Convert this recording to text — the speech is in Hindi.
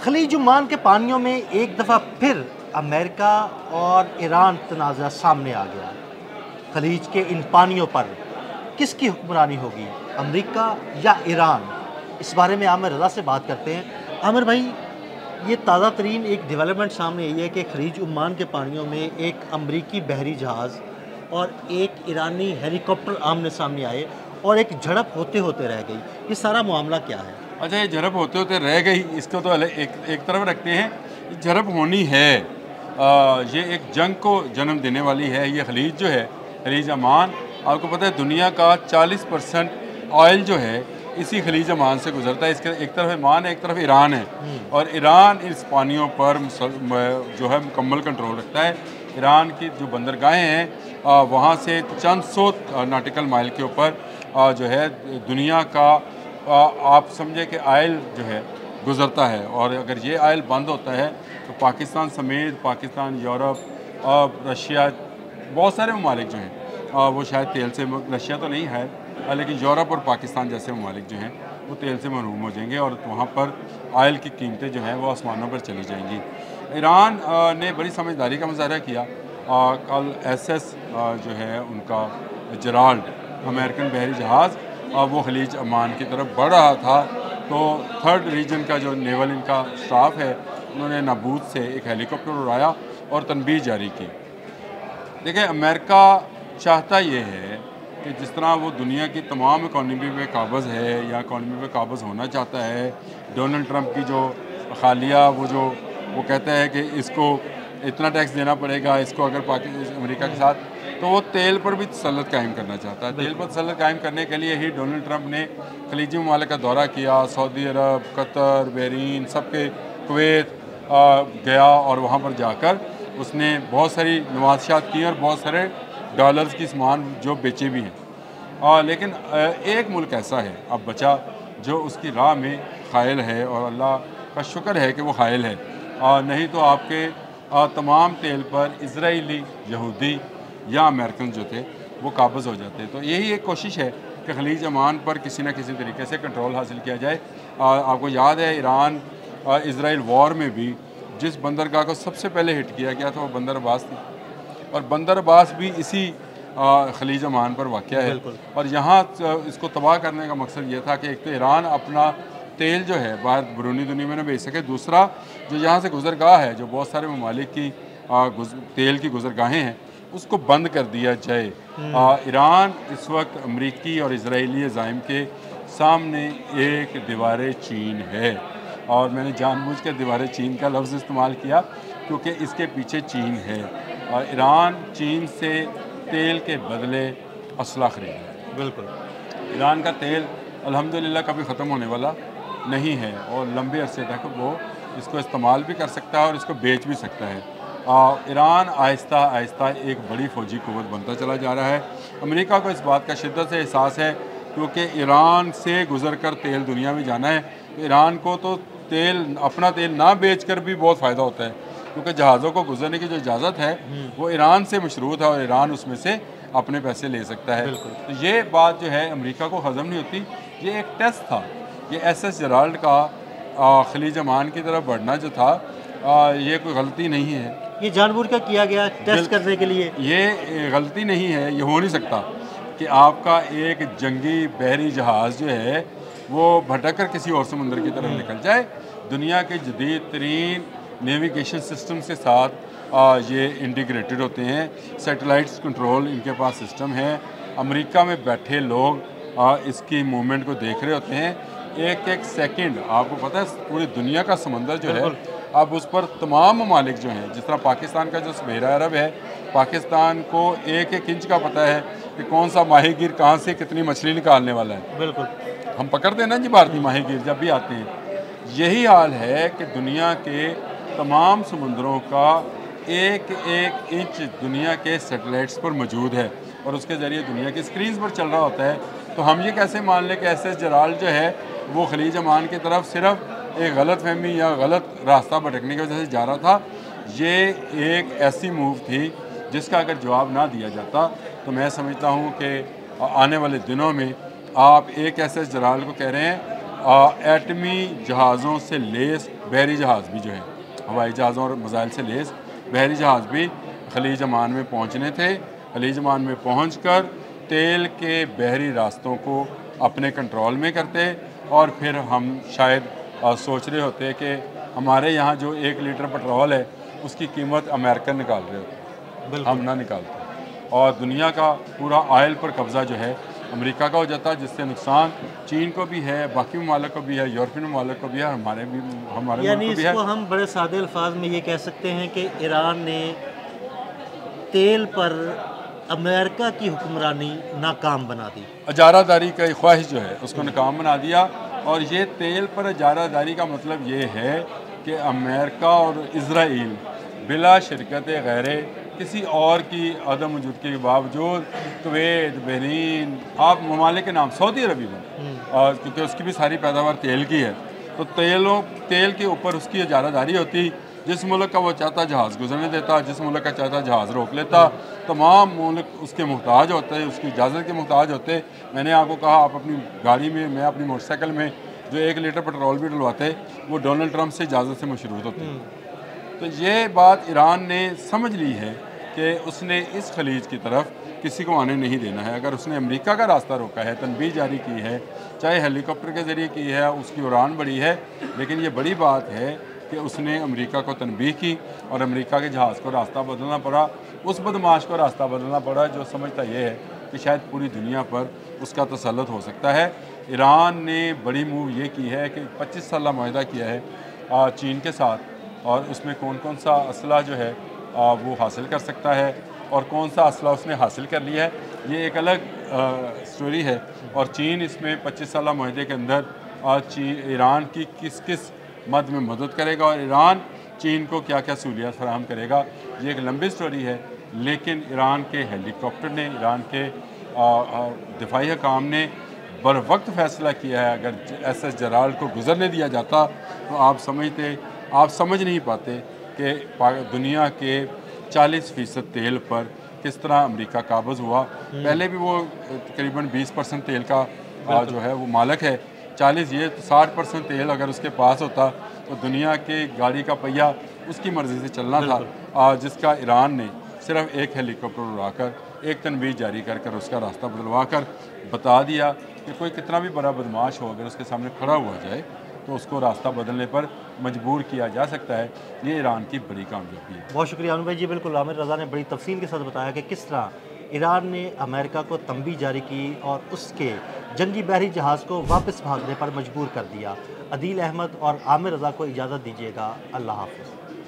खलीज उम्मान के पानियों में एक दफ़ा फिर अमेरिका और ईरान तनाज़ा सामने आ गया। खलीज के इन पानियों पर किसकी हुक्मरानी होगी, अमेरिका या ईरान? इस बारे में आमिर रज़ा से बात करते हैं। आमिर भाई, ये ताज़ा तरीन एक डेवलपमेंट सामने आई है कि खलीज उम्मान के पानियों में एक अमरीकी बहरी जहाज़ और एक ईरानी हेलीकॉप्टर आमने सामने आए और एक झड़प होते होते रह गई। ये सारा मामला क्या है? अच्छा, ये झड़प होते होते रह गई, इसको तो एक तरफ रखते हैं। ये झड़प होनी है, ये एक जंग को जन्म देने वाली है। ये खलीज जो है, खलीज अमान, आपको पता है दुनिया का 40% ऑयल जो है इसी खलीज अमान से गुजरता है। इसके एक तरफ ओमान है, एक तरफ ईरान है, और ईरान इस पानियों पर जो है मुकम्मल कंट्रोल रखता है। ईरान की जो बंदरगाहें हैं वहाँ से चंद सौ नॉटिकल माइल के ऊपर जो है दुनिया का आप समझे कि आयल जो है गुज़रता है। और अगर ये आयल बंद होता है तो पाकिस्तान समेत, पाकिस्तान, यूरोप, रशिया, बहुत सारे ममालिक जो हैं वो शायद तेल से, रशिया तो नहीं है लेकिन यूरोप और पाकिस्तान जैसे ममालिक जो हैं वो तेल से महरूम हो जाएंगे और वहाँ पर आयल की कीमतें जो हैं वो आसमानों पर चली जाएंगी। ईरान ने बड़ी समझदारी का मुजाहरा किया। कल SS जो है उनका जेराल्ड, अमेरिकन बहरी जहाज़, वो खलीज अमान की तरफ बढ़ रहा था, तो थर्ड रीजन का जो नेवल इनका स्टाफ है उन्होंने नाबूद से एक हेलीकॉप्टर उड़ाया और तनबीह जारी की। देखिए, अमेरिका चाहता ये है कि जिस तरह वो दुनिया की तमाम इकॉनमी पे काबज़ है या इकॉनमी पे काबज़ होना चाहता है, डोनाल्ड ट्रंप की जो खालिया वो कहता है कि इसको इतना टैक्स देना पड़ेगा, इसको अगर अमेरिका के साथ, तो वो तेल पर भी तसल्लुत कायम करना चाहता है। तेल पर तसल्लुत कायम करने के लिए ही डोनाल्ड ट्रंप ने खलीजी ममालिक का दौरा किया, सऊदी अरब, कतर, बहरीन, सबके, कुवैत गया, और वहाँ पर जाकर उसने बहुत सारी नवाज़शात की और बहुत सारे डॉलर्स की सामान जो बेचे भी हैं। लेकिन एक मुल्क ऐसा है अब बचा जो उसकी राह में खायल है, और अल्लाह का शुक्र है कि वो खायल है। नहीं तो आपके तमाम तेल पर इजराइली, यहूदी या अमेरिकन जो थे वो काबज़ हो जाते। तो यही एक कोशिश है कि खलीज अमान पर किसी न किसी तरीके से कंट्रोल हासिल किया जाए। आपको याद है ईरान इजराइल वॉर में भी जिस बंदरगाह को सबसे पहले हिट किया गया था वो बंदर अब्बास थी, और बंदर अब्बास भी इसी खलीज अमान पर वाक़या है। और यहाँ इसको तबाह करने का मकसद ये था कि एक तो ईरान अपना तेल जो है बाहर बैरूनी दुनिया में न बेच सके, दूसरा जो यहाँ से गुजरगाह है, जो बहुत सारे ममालिक की तेल की गुजरगाहें हैं, उसको बंद कर दिया जाए। ईरान इस वक्त अमरीकी और इजराइली ज़ाइम के सामने एक दीवार चीन है, और मैंने जानबूझ कर दीवार चीन का लफ्ज़ इस्तेमाल किया क्योंकि इसके पीछे चीन है। और ईरान चीन से तेल के बदले असला खरीद। बिल्कुल, ईरान का तेल अल्हम्दुलिल्लाह कभी ख़त्म होने वाला नहीं है, और लंबे अरसे तक वो इसको इस्तेमाल भी कर सकता है और इसको बेच भी सकता है। ईरान आहिस्ता आहिस्ता एक बड़ी फ़ौजी क़ुव्वत बनता चला जा रहा है। अमेरिका को इस बात का शिद्दत से एहसास है क्योंकि ईरान से गुज़र कर तेल दुनिया में जाना है, तो ईरान को तो अपना तेल ना बेचकर भी बहुत फ़ायदा होता है, क्योंकि जहाज़ों को गुजरने की जो इजाज़त है वो ईरान से मशरूत है और ईरान उसमें से अपने पैसे ले सकता है। तो ये बात जो है अमेरिका को हज़म नहीं होती। ये एक टेस्ट था, ये SS जेराल्ड का खलीज अमान की तरफ बढ़ना जो था, ये कोई गलती नहीं है। ये जानबूझ कर किया गया टेस्ट करने के लिए। ये गलती नहीं है, ये हो नहीं सकता कि आपका एक जंगी बहरी जहाज़ जो है वो भटक कर किसी और समुंदर की तरफ निकल जाए। दुनिया के जदीद तरीन नेविगेशन सिस्टम के साथ ये इंटीग्रेटेड होते हैं, सैटेलाइट्स कंट्रोल इनके पास सिस्टम है। अमेरिका में बैठे लोग इसकी मूवमेंट को देख रहे होते हैं, एक एक सेकंड। आपको पता है पूरी दुनिया का समंदर जो है अब उस पर तमाम ममालिक जो हैं, जिस तरह पाकिस्तान का जो सवेरा अरब है, पाकिस्तान को एक एक इंच का पता है कि कौन सा माहीगीर कहाँ से कितनी मछली निकालने वाला है। बिल्कुल, हम पकड़ते हैं ना जी भारतीय माहीगीर जब भी आते हैं। यही हाल है कि दुनिया के तमाम समुंदरों का एक एक इंच दुनिया के सैटेलाइट्स पर मौजूद है और उसके ज़रिए दुनिया की स्क्रीन पर चल रहा होता है। तो हम ये कैसे मान लें कि SS जेराल्ड जो है वो खलीज अमान की तरफ सिर्फ एक गलत फहमी या गलत रास्ता भटकने की वजह से जा रहा था। ये एक ऐसी मूव थी जिसका अगर जवाब ना दिया जाता तो मैं समझता हूँ कि आने वाले दिनों में आप एक SS जेराल्ड को कह रहे हैं एटमी जहाज़ों से लेस बहरी जहाज़ भी जो है, हवाई जहाज़ों और मिसाइल से लेस बहरी जहाज़ भी खलीज अमान में पहुंचने थे। खलीज अमान में पहुंचकर तेल के बहरी रास्तों को अपने कंट्रोल में करते और फिर हम शायद सोच रहे होते कि हमारे यहाँ जो 1 लीटर पेट्रोल है उसकी कीमत अमेरिकन निकाल रहे होते, हम ना निकालते और दुनिया का पूरा ऑयल पर कब्ज़ा जो है अमेरिका का हो जाता है, जिससे नुकसान चीन को भी है, बाकी ममालिक को भी है, यूरोपियन ममालिक को भी है, हमारे यानी मुल्क को भी है। इसको हम बड़े सादे अल्फाज में ये कह सकते हैं कि ईरान ने तेल पर अमेरिका की हुक्मरानी नाकाम बना दी। अजारादारी का ख्वाहिश जो है उसको नाकाम बना दिया। और ये तेल पर अजारादारी का मतलब ये है कि अमेरिका और इज़राइल बिला शिरकत गैर किसी और की अदम मौजूदगी के बावजूद कुवैत, बहरीन, आप ममालिक के नाम, सऊदी अरबी में, और क्योंकि उसकी भी सारी पैदावार तेल की है, तो तेल के ऊपर उसकी इजारादारी होती। जिस मुल्क का वो चाहता जहाज़ गुजरने देता, जिस मुल्क का चाहता जहाज़ रोक लेता। तमाम मुल्क उसके मोहताज होते, उसकी इजाज़त के मोहताज होते। मैंने आपको कहा, आप अपनी गाड़ी में, मैं अपनी मोटरसाइकिल में जो 1 लीटर पेट्रोल भी डलवाते वो डोनाल्ड ट्रंप से इजाज़त से मशरूत होते। तो ये बात ईरान ने समझ ली है कि उसने इस खलीज की तरफ किसी को आने नहीं देना है। अगर उसने अमेरिका का रास्ता रोका है, तनबीह जारी की है, चाहे हेलीकॉप्टर के ज़रिए की है, उसकी उड़ान बढ़ी है, लेकिन ये बड़ी बात है कि उसने अमेरिका को तनबीह की और अमेरिका के जहाज़ को रास्ता बदलना पड़ा। उस बदमाश को रास्ता बदलना पड़ा जो समझता ये है कि शायद पूरी दुनिया पर उसका तसल्लुत हो सकता है। ईरान ने बड़ी मूव ये की है कि 25 साल माहिदा किया है चीन के साथ, और उसमें कौन कौन सा असला जो है वो हासिल कर सकता है और कौन सा असला उसने हासिल कर लिया है, ये एक अलग स्टोरी है। और चीन इसमें 25 साल माहिदे के अंदर ईरान की किस किस मद में मदद करेगा और ईरान चीन को क्या क्या सहूलियत फराहम करेगा, ये एक लंबी स्टोरी है। लेकिन ईरान के हेलीकॉप्टर ने, ईरान के दिफाई हकाम ने बर वक्त फ़ैसला किया है। अगर SS जराल्ड को गुजरने दिया जाता तो आप समझ नहीं पाते कि दुनिया के 40% तेल पर किस तरह अमेरिका काबज़ हुआ। पहले भी वो तकरीबन 20% तेल का जो है वो मालिक है। 40 ये 60% तेल अगर उसके पास होता तो दुनिया के गाड़ी का पहिया उसकी मर्ज़ी से चलना था, जिसका ईरान ने सिर्फ एक हेलीकॉप्टर उड़ाकर, एक तनबीह जारी कर कर उसका रास्ता बदलवा कर बता दिया कि कोई कितना भी बड़ा बदमाश हो, अगर उसके सामने खड़ा हुआ जाए तो उसको रास्ता बदलने पर मजबूर किया जा सकता है। ये ईरान की बड़ी कामयाबी है। बहुत शुक्रिया अनु भाई जी। बिल्कुल, आमिर रज़ा ने बड़ी तफसील के साथ बताया कि किस तरह ईरान ने अमेरिका को तंबीह जारी की और उसके जंगी बहरी जहाज़ को वापस भागने पर मजबूर कर दिया। अदील अहमद और आमिर रज़ा को इजाज़त दीजिएगा। अल्लाह हाफ़िज़।